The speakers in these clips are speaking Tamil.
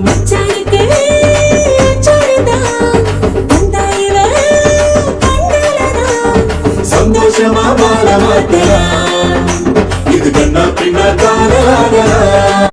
மச்சானுக்கு அச்சாரதான் தந்தாயில கண்டலதான் சந்தோஷமா வாழ மாட்டேன் இது கண்ணா பின்னா காதலாகலாம்.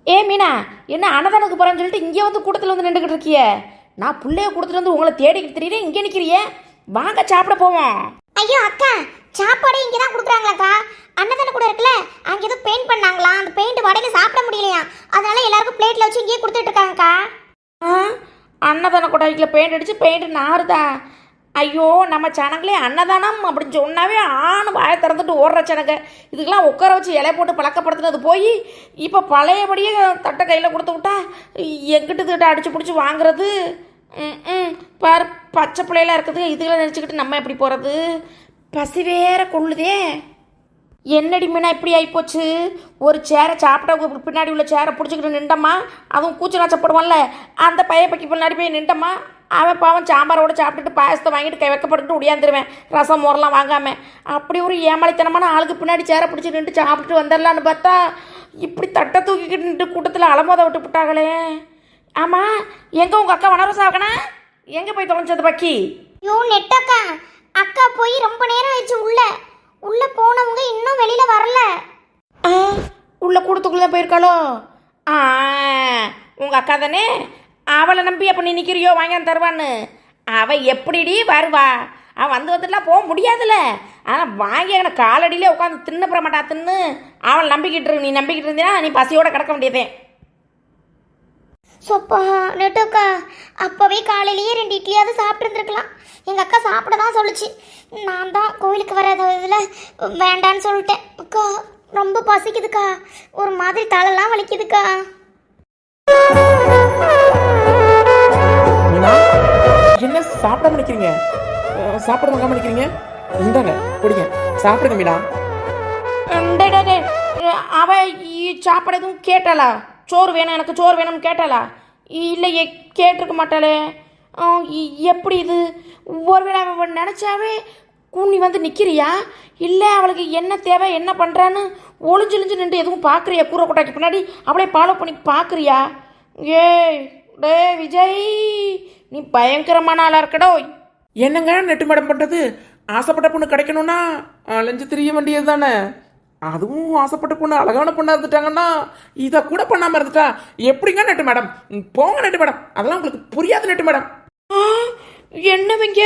ஏ மீனா, என்ன அன்னதானுக்கு போகிறேன்னு சொல்லிட்டு இங்கே வந்து கூட்டத்தில் வந்து நின்றுக்கிட்டு இருக்கிய? நான் பிள்ளைய கொடுத்துட்டு வந்து உங்களை தேடிக்கிட்டு தெரியுறேன், இங்கே நிற்கிறிய? வாங்க சாப்பிட போவோம். ஐயோ அக்கா, சாப்பாடு இங்கே தான் கொடுக்குறாங்களாக்கா. அன்னதானம் கூட இருக்குல்ல, அங்கே ஏதோ பெயிண்ட் பண்ணாங்களா, அந்த பெயிண்ட் வடையில் சாப்பிட முடியலையா, அதனால எல்லாருக்கும் பிளேட்டில் வச்சு இங்கேயே கொடுத்துட்டு இருக்காங்கக்கா. அன்னதான கொட்டாய்க்கில் பெயிண்ட் அடித்து பெயிண்ட் நாறுதா? ஐயோ, நம்ம சனங்களே அன்னதானம் அப்படின்னு சொன்னாவே ஆணு வாயை திறந்துட்டு ஓடுற சனங்க. இதுக்கெல்லாம் உட்கார வச்சு இலை போட்டு பழக்கப்படுத்துனது போய் இப்போ பழையபடியே தட்டை கையில் கொடுத்து விட்டா எங்கிட்ட அடிச்சு பிடிச்சி வாங்குறது. பாரு, பச்சை பிள்ளையெல்லாம் இருக்குது, இதுக்கெல்லாம் நினச்சிக்கிட்டு நம்ம எப்படி போகிறது? பசி வேற கொள்ளுதே. என்னடி மீனா இப்படி ஆகிப்போச்சு? ஒரு சேரை சாப்பிட்ட பின்னாடி உள்ள சேரை பிடிச்சிக்கிட்டு நின்றம்மா, அதுவும் கூச்சல் நாச்சப்படுவான்ல, அந்த பையப்பைக்கு பின்னாடி போய் நின்றம்மா. அவன் பாவம் சாம்பாரோடு சாப்பிட்டுட்டு பாயசத்தை வாங்கிட்டு வைக்கப்பட்டு உடையாந்துருவேன், ரசம் மோரெல்லாம் வாங்காமல். அப்படி ஒரு ஏமாளித்தனமான ஆளுக்கு பின்னாடி சேரை பிடிச்சி நின்று சாப்பிட்டுட்டு வந்துடலான்னு பார்த்தா இப்படி தட்டை தூக்கிக்கிட்டு நின்று கூட்டத்தில் அலமோத விட்டு விட்டாங்களே. ஆமாம், எங்கே உங்கள் அக்கா வனரசாகனா? எங்கே போய் தொலைஞ்சது பக்கி? யோ நெட்டக்கா, அக்கா போய் ரொம்ப நேரம் ஆயிடுச்சு. உள்ள போனவங்க இன்னும் வெளியில வரல. உள்ள கூடத்துக்குள்ள தான் போயிருக்காளோ? உங்கள் அக்கா தானே? அவளை நம்பி அப்போ நீ நிற்கிறியோ வாங்கி தருவான்னு? அவள் எப்படிடி வருவா? அவள் வந்துட்டுலாம் போக முடியாதுல்ல. ஆனால் வாங்கி அவனை காலடியிலே உட்காந்து தின்னுப்புற மாட்டா. தின்னு அவளை நம்பிக்கிட்டு இரு. நீ நம்பிக்கிட்டு இருந்தீன்னா நீ பசியோடு கிடக்க வேண்டியதே. சொப்பா நெட்டக்கா, அப்போவே காலையிலேயே 2 இட்லியாவது சாப்பிட்டு இருந்துருக்கலாம். எங்கள் அக்கா சாப்பிட தான் சொல்லிச்சு. நான் தான் கோயிலுக்கு வர இதில் வேண்டான்னு சொல்லிட்டேன். அக்கா ரொம்ப பசிக்குதுக்கா, ஒரு மாதிரி தலைலாம் வலிக்குதுக்கா. என்ன சாப்பிடாம நினைக்கிறீங்க? சாப்பிட வாங்காம நினைக்கிறீங்க? இந்தாங்க குடிங்க, சாப்பிடுங்க மீனா. அவ சாப்பாடு எதுவும் கேட்டாளா? சோறு வேணும், எனக்கு சோறு வேணும்னு கேட்டாளா? இல்லையே, கேட்டிருக்க மாட்டாளே. எப்படி இது? ஒருவேளை அவன் நினச்சாவே கூண்ணி வந்து நிற்கிறியா? இல்லை அவளுக்கு என்ன தேவை, என்ன பண்ணுறான்னு ஒளிஞ்சு நின்று எதுவும் பார்க்குறியா? கூரை கொட்டாக்கி பின்னாடி அவளே ஃபாலோ பண்ணி பார்க்குறியா? டே விஜய், நீ பயங்கரமான ஆளாக இருக்கடோ. என்னங்க நெட்டு மேடம் பண்ணுறது? ஆசைப்பட்ட பொண்ணு கிடைக்கணும்னா அலைஞ்சு தெரிய வேண்டியது தானே. அதுவும் ஆசைப்பட்ட பொண்ணு அழகான பொண்ணா இருந்துட்டாங்கன்னா இதை கூட பண்ணாமல் இருந்துட்டா எப்படிங்க நெட்டு மேடம்? போங்க நெட்டு மேடம், அதெல்லாம் உங்களுக்கு புரியாது நெட்டு மேடம். என்னவங்க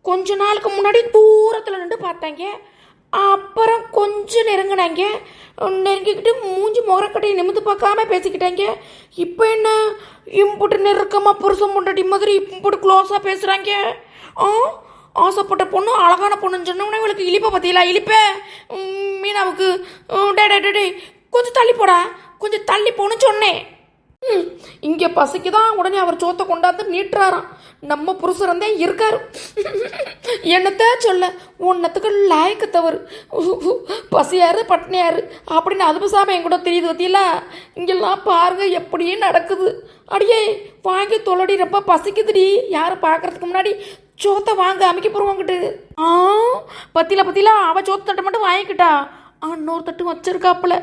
கொஞ்ச நாளுக்கு முன்னாடி தூரத்தில் நின்று பார்த்தாங்க, அப்புறம் கொஞ்சம் நெருங்கினாங்க, நெருங்கிக்கிட்டு மூஞ்சி முகரக்கட்டையை நிமிந்து பார்க்காம பேசிக்கிட்டாங்க. இப்போ என்ன இம்புட்டு நெருக்கமாக புருஷன் பொண்டாட்டி மாதிரி இம்புட்டு க்ளோஸாக பேசுகிறாங்க. ஆசைப்பட்ட பொண்ணு அழகான பொண்ணுன்னு சொன்னோம்னா இவளுக்கு இழிப்பை பற்றியில இழிப்ப மீனாவுக்கு டே கொஞ்சம் தள்ளி போடா, கொஞ்சம் தள்ளி போன்னு சொன்னேன். இங்கே பசிக்கு தான் உடனே அவர் சோத்தை கொண்டாந்து நீட்டுறாராம். நம்ம புருஷன் தான் இருக்காரு. என்னத்த சொல்ல, ஒன்னத்துக்கு லாய்க்கு தவறு. பசியாரு பட்னியாரு அப்படின்னு அது பேசாமல் என் கூட தெரியுது பத்தியில. இங்கெல்லாம் பாருங்க எப்படியே நடக்குது. அடியே வாங்கி தொலடி, ரொம்ப பசிக்குதுடி. யாரும் பார்க்கறதுக்கு முன்னாடி சோத்தை வாங்க அமைக்க போடுவாங்கிட்டு. பத்தியில அவள் சோத்து தட்டை மட்டும் வாங்கிக்கிட்டா. இன்னொரு தட்டு வச்சிருக்காப்புல,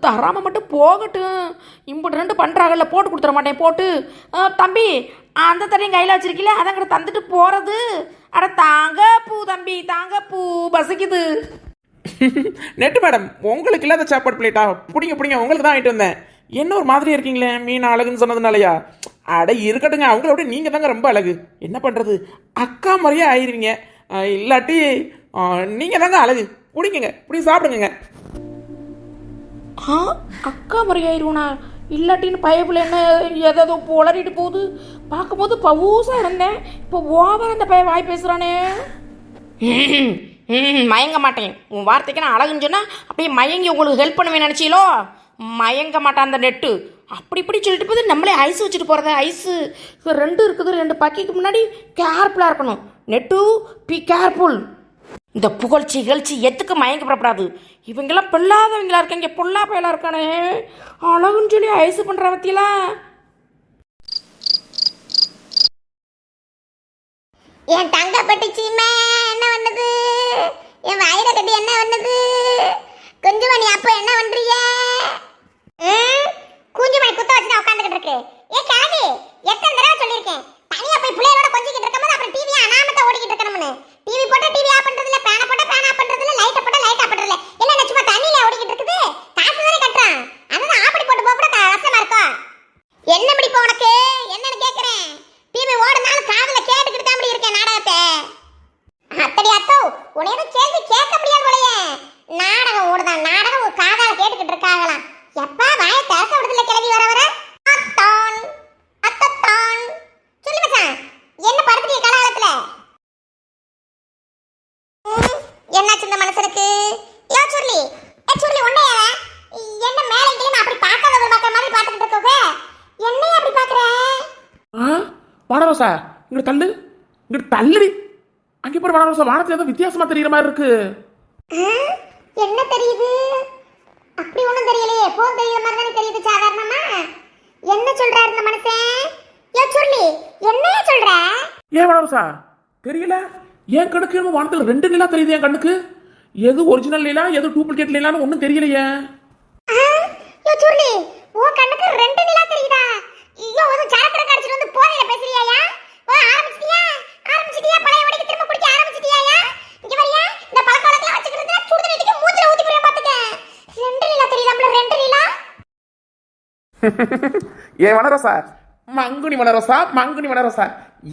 தராம மட்டும் போகட்டும். இம்புட்டு 2 பண்ணுறாங்கல்ல, போட்டு கொடுத்துட மாட்டேன். போட்டு தம்பி அந்த தரையும் கையில் வச்சிருக்கீல, அதங்கிட்ட தந்துட்டு போகிறது. அட தாங்க பூ தம்பி, தாங்க பூ, பசிக்குது. நெட்டு மேடம், உங்களுக்கு இல்லாத சாப்பாடு பிளேட்டா? பிடிங்க, உங்களுக்கு தான் ஆகிட்டு வந்தேன். என்ன ஒரு மாதிரி இருக்கீங்களே, மீன் அழகுன்னு சொன்னதுனாலயா? அட இருக்கட்டுங்க, அவங்கள விட நீங்கள் தாங்க ரொம்ப அழகு. என்ன பண்ணுறது, அக்கா மாதிரியே ஆயிடுவீங்க. இல்லாட்டி நீங்கள் தாங்க அழகு. பிடிங்க, இப்படி சாப்பிடுங்க. அக்கா முறையாயிருவனா? இல்லாட்டின்னு பயப்புல என்ன எதோ உளறிட்டு போகுது. பார்க்கும்போது பவூசாக இருந்தேன், இப்போ ஓவர் அந்த பையன் வாய் பேசுகிறானே. மயங்க மாட்டேன். உன் வார்த்தைக்கு நான் அழகுன்னு சொன்னால் அப்படியே மயங்கி உங்களுக்கு ஹெல்ப் பண்ணுவேன் நினச்சீங்களோ? மயங்க மாட்டான் அந்த நெட்டு. அப்படி இப்படி சொல்லிட்டு போது நம்மளே ஐஸ் வச்சுட்டு போகிறத. ஐஸு 2 இருக்குது, 2 பக்கிக்கு முன்னாடி கேர்ஃபுல்லாக இருக்கணும். Net be careful. இந்த புகழ்ச்சி கழ்ச்சி எதுக்கு மயங்கப்படப்படாது. இவங்கெல்லாம் பொல்லாதவங்களா இருக்காங்க, பொல்லா பயலாக இருக்கானே. அழகுன்னு சொல்லி ஐஸு பண்ணுற பற்றியெல்லாம். என் தங்க பட்டுச்சிமே என்ன பண்ணுது? என் வயிறை கட்டி என்ன பண்ணுது? குஞ்சுமணி அப்ப என்ன பண்றீங்க? குஞ்சுமணி குத்த வச்சு உட்காந்துக்கிட்டு இருக்கு. ஏ கிழவி, எத்தனை தடவை சொல்லியிருக்கேன் தனியா போய் பிள்ளையோட கொஞ்சிக்கிட்டு இருக்கும்போது அப்புறம் டிவி அனாமத்தா ஓடிக்கிட்டு இருக்கணும்னு. டிவி போட்டா டிவி ஆஃப் பண்றது இல்ல, பேனை போட்டா பேன் ஆஃப் பண்றது இல்ல, லைட் போட்டா லைட் ஆஃப் பண்றது இல்ல. என்ன சும்மா தண்ணியில ஓடிக்கிட்டு இருக்குது? காசு தானே கட்டுறான், அதுதான் ஆப்படி போட்டு போக கூட கஷ்டமா இருக்கும். என்ன பிடிப்ப உனக்கு? என்னன்னு கேக்குறேன். டிவி ஓடுனாலும் காதுல கேட்டுக்கிட்டு தான் இருக்கேன் நாடகத்தை. அத்தடி அத்தோ, உனையோட கேள்வி கேட்க முடியாது போலயே. நாடகம் ஓடுதான், நாடகம் ஒரு காதால கேட்டுக்கிட்டு இருக்காங்களாம். எப்பா வாயை திறக்க விடுதல கிளவி வர வர. அத்தான் அத்தத்தான் சொல்லு மச்சான், என்ன படுத்துறீங்க காலகாலத்துல? என்னாச்சு இந்த மனுஷனுக்கு? யோ சுருளி, சுருளி ஒன்னே என்ன மேலே கீழே அப்படி பார்க்காத பார்க்குற மாதிரி பார்த்துக்கிட்டு இருக்கோங்க. என்னையே அப்படி பார்க்குற? வானரோசா, இங்கிட்டு தள்ளு, இங்கிட்டு தள்ளுடி. அங்கே போற வானரோசா, வானத்துல ஏதோ வித்தியாசமா தெரியுற மாதிரி இருக்கு. என்ன தெரியுது? அப்படி ஒண்ணும் தெரியலையே, போன் தெரியுற மாதிரி தானே தெரியுது சாதாரணமா. என்ன சொல்றாரு இந்த மனுஷன்? யோ சுருளி, என்னைய சொல்ற? ஏன் வானரோசா தெரியல? என் கணக்கு என்னமோ வானத்துல ரெண்டு நிலா தெரியுது. என் கண்ணுக்கு எது ஒரிஜினல் நிலா எது டூப்ளிகேட் நிலான்னு ஒன்றும் தெரியலையே. யோ சுருளி, உன் கண்ணுக்கு ரெண்டு நிலா தெரியுதா? ஐயோ, ஒரு சரக்கு கடிச்சிட்டு வந்து போதையில பேசுறியாயா? ஓ ஆரம்பிச்சிட்டியா? பழைய வடிக்கு திரும்ப குடிக்க ஆரம்பிச்சிட்டியாயா? இங்க வரியா? இந்த பழக்கவழக்கெல்லாம் வச்சுக்கிட்டு சுடு தண்ணிக்கு மூஞ்சில ஊத்தி போய் பாத்துக்க. ரெண்டு நிலா தெரியுதாம்ல, ரெண்டு நிலா. ஏன் வனரோசா, மங்குனி வனரோசா, மங்குனி வனரோசா,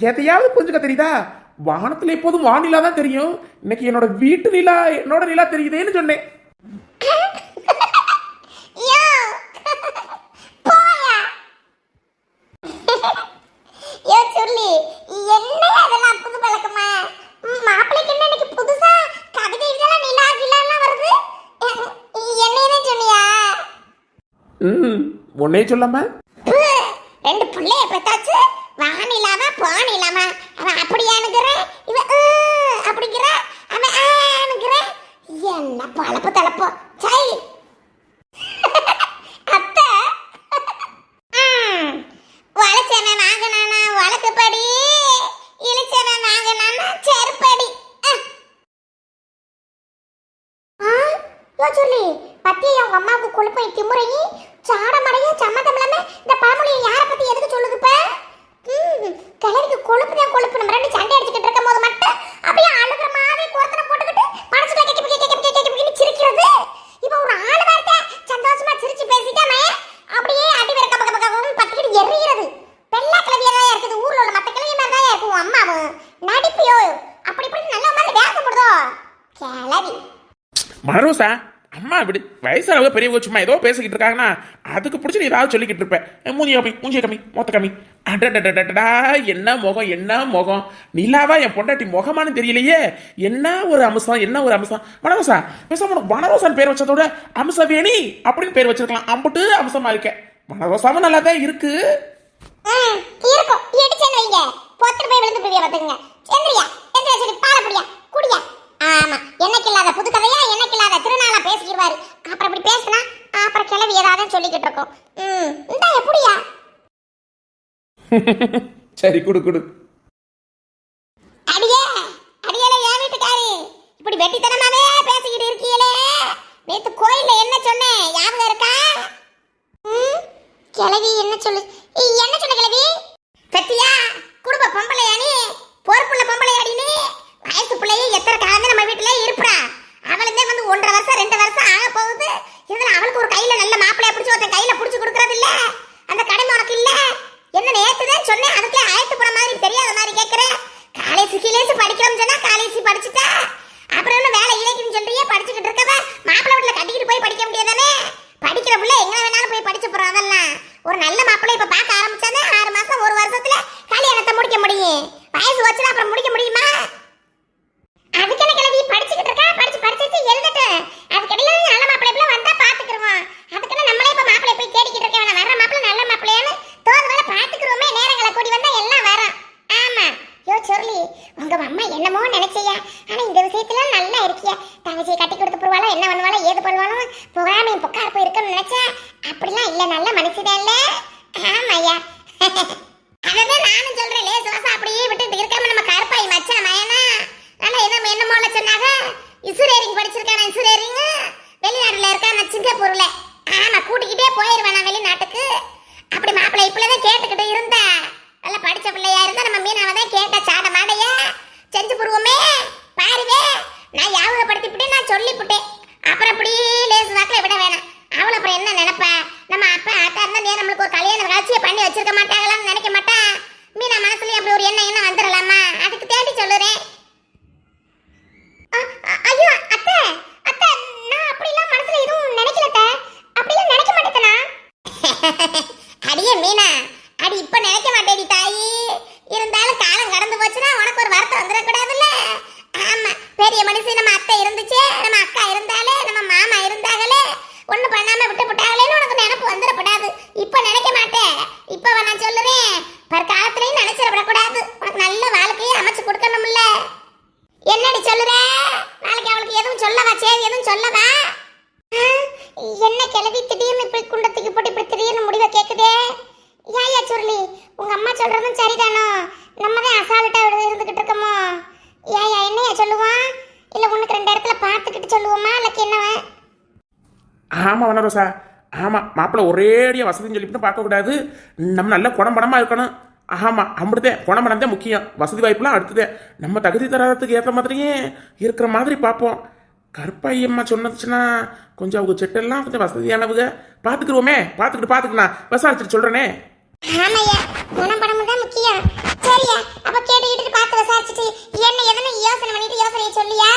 எதையாவது புரிஞ்சுக்க தெரியுதா? வானத்துல எப்போதும் வானிலா தான் தெரியும். இன்னைக்கு என்னோட வீட்டு நிலா, என்னோட நிலா தெரியுதேன்னு சொன்னேன். யோ போயா. யோ சுருளி, என்ன அதெல்லாம் புது பழக்கமா? மாப்பிளைக்கு என்ன இன்னைக்கு புதுசா கவிதை இதெல்லாம் நிலா கிலாலாம் வருது? என்னையே சொன்னியா? ஒன்னே சொல்லாம ரெண்டு பிள்ளைய பெத்தாச்சு, வானிலாமா பானிலாமா? அவன் அப்படியானுங்கிற, இவன் அப்படிங்கிற, அவன் ஆனுங்கிற. என்ன பழப்பு தளப்போ சை. அத்தை வளைச்சவன் வாங்கினானா வழக்குப்படி, இழிச்சவன் வாங்கினானா செருப்படி. சொல்லி பத்தியை அவங்க அம்மாவுக்கு கொழுப்பை திமுறையும் சாடமடையும் சம்மந்தம் இல்லாம இந்த பழமொழியை யாரை பத்தி எதுக்கு சொல்லுது? இப்ப கிழவிக்கு கொழுப்பு தான் கொழுப்பு. நம்ம ரெண்டு சண்டை அடிச்சுக்கிட்டு இருக்கும் போது மட்டும் அப்படியே அழுகிற மாதிரி கோர்த்தனை போட்டுக்கிட்டு மனசுல கேட்க சிரிக்கிறது. இப்ப ஒரு ஆளு வார்த்தை சந்தோஷமா சிரிச்சு பேசிட்டாமே அப்படியே அடி வேற கப கப பத்திக்கிட்டு எறிகிறது. பெல்லா கிழவியா இருக்குது, ஊர்ல உள்ள மத்த கிழவி மாதிரி தான் இருக்கும் அம்மாவும். நடிப்பியோ அப்படி இப்படி நல்ல மாதிரி வேகம் போடுதோ கிழவி. மனரோசா, அம்மா விடு, வயசானவங்க பெரியவங்க சும்மா ஏதோ பேசிக்கிட்டு இருக்காங்கன்னா அதுக்கு பிடிச்சி நீ ஏதாவது சொல்லிக்கிட்டு இருப்பேன். மூஞ்சிய கம்மி மொத்த கம்மி. அடடடடடா, என்ன முகம், என்ன முகம்! நிலாவா என் பொண்டாட்டி முகமானு தெரியலையே. என்ன ஒரு அம்சம், என்ன ஒரு அம்சம்! வனரோசா, பேசாம உனக்கு வனரோசான்னு பேர் வச்சதோட அம்சவேணி அப்படின்னு பேர் வச்சிருக்கலாம். அம்புட்டு அம்சமா இருக்க. வனரோசாவும் நல்லா தான் இருக்கு. இருக்கும் இடிச்சேன்னு வைங்க, பொத்து போய் விழுந்து போய் பார்த்துங்க. எந்திரியா எந்திரியா சொல்லி பாலப்படியா குடியா. ஆமா, என்னைக்கு இல்லாத புது கதையா, என்னைக்கு இல்லாத திருநாளா பேசிக்கிடுவாரு. அப்புறம் இப்படி பேசினா அப்புறம் கிளவி ஏதாவது சொல்லிக்கிட்டு இருக்கோம். இந்தா எப்படியா? சரி குடு குடு. அடியே அடியல என் வீட்டுக்காரி, இப்படி வெட்டித்தனமாவே பேசிக்கிட்டு இருக்கீங்களே. நேத்து கோயில்ல என்ன சொன்னேன் ஞாபகம் இருக்கா? கிளவி என்ன சொல்லு, என்ன சொன்ன கிளவி? பத்தியா குடும்ப பொம்பளையா நீ, பொறுப்புள்ள பொம்பளையாடி நீ. வயசு பிள்ளையே எத்தனை காலமே நம்ம வீட்டுல இருப்பா. அவளுந்தே வந்து 1.5 வருஷம் 2 வருஷம் ஆக போகுது. இதுல அவளுக்கு ஒரு கையில நல்ல மாப்பிள்ளைய பிடிச்சி ஒருத்தன் கையில பிடிச்சி கொடுக்கறது இல்ல. அந்த கடமை உனக்கு இல்ல. என்ன நேத்துதான் சொன்னேன், அதுக்கே ஆயத்து போன மாதிரி தெரியாத மாதிரி கேட்கிறேன். காலேஜ் கீழேஜ் படிக்கிறோம்னு சொன்னா காலேஜ் படிச்சுட்டா அப்புறம் என்ன வேலை இலைக்குன்னு சொல்றியே? படிச்சுக்கிட்டு இருக்கவ மாப்பிள்ளை வீட்டுல கட்டிக்கிட்டு போய் படிக்க முடியாதானே? படிக்கிற பிள்ளை எங்க வேணாலும் போய் படிச்சு போறோம். அதெல்லாம் ஒரு நல்ல மாப்பிள்ளை இப்ப பார்க்க ஆரம்பிச்சானே 6 மாசம் 1 வருஷத்துல கல்யாணத்தை முடிக்க முடியும். வயசு வச்சுனா அப்புறம் முடிக்க முடியுமா? அதுக்கு என்ன கிளவி படிச்சுக்கிட்டு இருக்கா? படிச்சு எழுதட்டு. அதுக்கடையில நல்ல மாப்பிள்ளை வந்தா பாத்துக்கிறோம். அதுக்கு நம்மளே இப்ப மாப்பிள்ளை போய் தேடிக்கிட்டு இருக்க வேணாம். வர்ற மாப்பிள்ளை நல்ல மாப்பிள்ளையான்னு தோது வேலை பாத்துக்கிறோமே. நேரங்களை கூடி வந்தா எல்லாம் வரும். ஆமா. யோ சொல்லி உங்க அம்மா என்னமோ நினைச்சியா, ஆனா இந்த விஷயத்துல நல்லா இருக்கியா. தங்கச்சியை கட்டி கொடுத்து போவாளோ, என்ன பண்ணுவாளோ, ஏது பண்ணுவாலும் புகாமையும் பொக்கார் போய் இருக்குன்னு நினைச்சா அப்படிலாம் இல்ல. நல்ல மனுஷதான் இல்ல. ஆமாய்யா, அதான் நானும் சொல்றேன். லேசு வாசம் அப்படியே விட்டுட்டு இருக்காம நம்ம கருப்பாய் மச்சான் மயனா நல்லா என்னமோ சொன்னாங்க. இன்சூரியரிங் படிச்சிருக்கான, இன்சூரியரிங் வெளிநாட்டுல இருக்கா, நான் சிங்கப்பூர்ல. ஆமா, கூட்டிக்கிட்டே போயிருவேன் நான் வெளிநாட்டுக்கு. அப்படி மாப்பிள்ளை இப்பதான் கேட்டுக்கிட்டு இருந்தா, நல்லா படிச்ச பிள்ளையா இருந்தா நம்ம மீனாவை தான் கேட்ட சாட மாடைய செஞ்சு போடுவோமே. பாருவே, நான் யாபகப்படுத்திவிட்டேன், நான் சொல்லிவிட்டேன். அப்புறம் அப்படி லேசு வாக்கில் விட வேணாம். அவளை அப்புறம் என்ன நினைப்பா? நம்ம அப்பா ஆத்தா இருந்தா நீ நம்மளுக்கு ஒரு கல்யாண காட்சியை பண்ணி வச்சிருக்க மாட்டாங்களான்னு நினைக்க மாட்டா. மீனா மனசுலயும் அப்படி ஒரு எண்ணம் வந்துடலாமா? அதுக்கு தேடி சொல்லுறேன். ஐயோ அத்தை, அத்தை, நான் அப்படிலாம் மனசுல எதுவும் நினைக்கல அத்தை. அப்படிலாம் நினைக்க மாட்டேனா? அடியே மீனா, அடி இப்ப நினைக்க மாட்டேடி தாயி. இருந்தாலும் காலம் கடந்து போச்சுன்னா உனக்கு ஒரு வருத்தம் வந்துடக்கூடாதுல்ல. ஆமா, பெரிய மனுஷன் நம்ம அத்தை இருந்துச்சு, நம்ம அக்கா இருந்தாலே, நம்ம மாமா இருந்தாங்களே, ஒண்ணு பண்ணாம விட்டு போட்டாங்களேன்னு உனக்கு நினைப்பு வந்துடக்கூடாது. இப்ப நினைக்க மாட்டேன். இப்ப நான் சொல்லுறேன், பிற்காலத்திலையும் நினைச்சிடக்கூடாது. உனக்கு நல்ல வாழ்க்கையை அமைச்சு கொடுக்கணும்ல. என்னடி சொல்லுற? நாளைக்கு அவளுக்கு எதுவும் சொல்லவா? சரி, எதுவும் சொல்லவா? என்ன கிளவி திடீர்னு இப்படி குண்டத்துக்கு போட்டு இப்படி திடீர்னு முடிவை கேக்குதே? ஏயா சுருளி, உங்க அம்மா சொல்றதும் சரிதானோ? நம்ம தான் அசால்ட்டா இருந்துகிட்டு இருக்கோமோ? ஏயா என்னையா சொல்லுவான்? இல்ல உனக்கு 2 இடத்துல பார்த்துக்கிட்டு சொல்லுவோமா? இல்லக்கு என்னவன்? ஆமாம் வனரோசா, ஆமாம். மாப்பிள்ளை ஒரேடியாக வசதின்னு சொல்லிவிட்டு பார்க்கக்கூடாது. நம்ம நல்ல குணம்படமாக இருக்கணும். ஆமாம், அப்படிதான். குணம்படம் தான் முக்கியம். வசதி வாய்ப்புலாம் அடுத்ததே. நம்ம தகுதி தராதத்துக்கு ஏற்ற மாதிரியே இருக்கிற மாதிரி பார்ப்போம். கருப்பாயம்மா சொன்னதுச்சுன்னா கொஞ்சம் அவங்க செட்டெல்லாம் கொஞ்சம் வசதியானவங்க. பார்த்துக்குருவோமே. பார்த்துக்கிட்டு நான் விசாரிச்சுட்டு சொல்கிறேனே. ஆமையா, குணம்படம் தான் முக்கியம். சரியா, அப்ப கேட்டுக்கிட்டு பார்த்து விசாரிச்சுட்டு என்ன எதனா யோசனை பண்ணிட்டு யோசனையை சொல்லியா?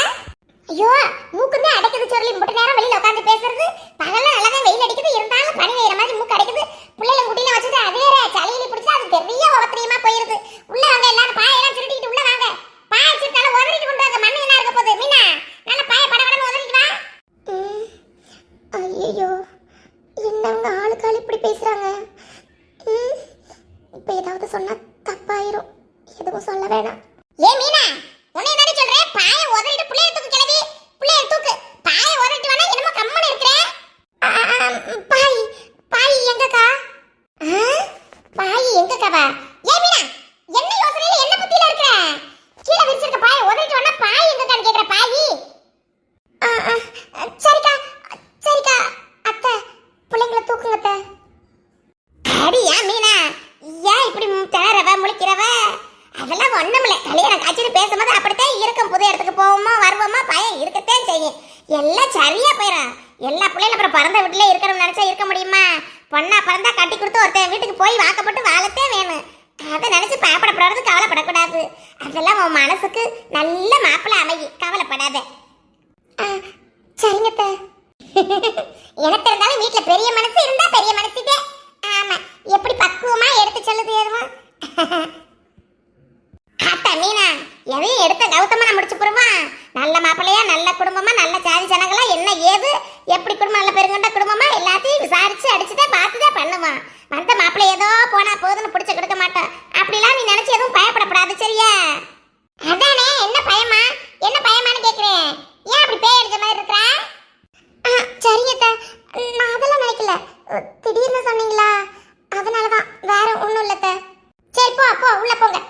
ஐயோ, மூக்குன்னு அடைக்குது சொல்லி முட்டு நேரம் வெளியில உட்காந்து பேசுறது. பகல்ல நல்லாதான் வெயில் அடிக்குது, இருந்தாலும் பனி வெயிற மாதிரி மூக்கு அடைக்குது. பிள்ளைல குட்டியில வச்சுட்டு அது வேற சளியில பிடிச்சா அது பெரிய உபத்திரியமா போயிருது. உள்ள வாங்க, எல்லாரும் பாயெல்லாம் சுருட்டிக்கிட்டு உள்ள வாங்க. பாய வச்சுட்டு நல்லா உதறிட்டு கொண்டு வாங்க. மண்ணு என்ன இருக்க போகுது? மீனா, நல்ல பாய படபடன்னு உதறிட்டு வா. ஐயோ, என்னங்க ஆளுக்காள் இப்படி பேசுறாங்க? இப்ப ஏதாவது சொன்னா தப்பாயிரும். எதுவும் சொல்ல வேணாம். ஏ மீனா, உன்னை என்ன சொல்றேன்? பாய உதறிட்டு புள்ளைய தூக்கு கிளவி. புள்ளைய தூக்கு. பாய உதறிட்டு வேணா என்னமோ கம்மன இருக்கறே. பாய், பாய் எங்கக்கா? பாய் எங்கக்கா? ஏ மீனா, என்ன யோசனையில என்ன புத்தியில இருக்கற? கீழ விரிச்சிருக்க பாய உதறிட்டு வேணா பாய் எங்கக்கான்னு கேக்குற பாய். சரிக்கா, சரிக்கா. அத்தை, பிள்ளைங்களை தூக்குங்க அத்தை. அடியா மீனா, ஏன் இப்படி தேரவ முழிக்கிறவ? அதெல்லாம் ஒண்ணுமில்ல. கல்யாணம் காட்சின்னு பேசும்போது அப்படித்தான் இருக்கும். புது இடத்துக்கு போவோமா வருவோமா பயம் இருக்கத்தான் செய்யும். எல்லாம் சரியா போயிடும். எல்லா பிள்ளைகளும் அப்புறம் பிறந்த வீட்டிலே இருக்கணும்னு நினைச்சா இருக்க முடியுமா? பொண்ணா பிறந்தா கட்டி கொடுத்து ஒருத்தன் வீட்டுக்கு போய் வாக்கப்பட்டு வாழத்தே வேணும். அதை நினைச்சு பயப்படப்படாது, கவலைப்படக்கூடாது. அதெல்லாம் உன் மனசுக்கு நல்ல மாப்பிள்ளை அமையும். கவலைப்படாத. சரிங்க. எனக்கு இருந்தாலும் வீட்டுல பெரிய மனசு இருந்தா பெரிய மனசுதே. ஆமா, எப்படி பக்குவமா எடுத்து சொல்லுது எதுவும். அத்தா மீனா, எதையும் எடுத்த கௌதமா நான் முடிச்சு போடுவான். நல்ல மாப்பிள்ளையா, நல்ல குடும்பமா, நல்ல ஜாதி ஜனங்களா, என்ன ஏது எப்படி குடும்பம், நல்ல பெருங்கண்ட குடும்பமா எல்லாத்தையும் விசாரிச்சு அடிச்சுதான் பார்த்துதான் பண்ணுவான். வந்த மாப்பிள்ளை ஏதோ போனா போதுன்னு பிடிச்ச கொடுக்க மாட்டான். அப்படிலாம் நீ நினைச்சு எதுவும் பயப்படப்படாது, சரியா? அதானே, என்ன பயமா? என்ன பயமான்னு கேக்குறேன். ஏன் அப்படி பேய் அடிச்ச மாதிரி இருக்கிற? சரிங்க, நான் அதெல்லாம் நினைக்கல. திடீர்னு சொன்னீங்களா, அதனாலதான். வேற ஒண்ணும் இல்ல. சரி, போ உள்ள போங்க.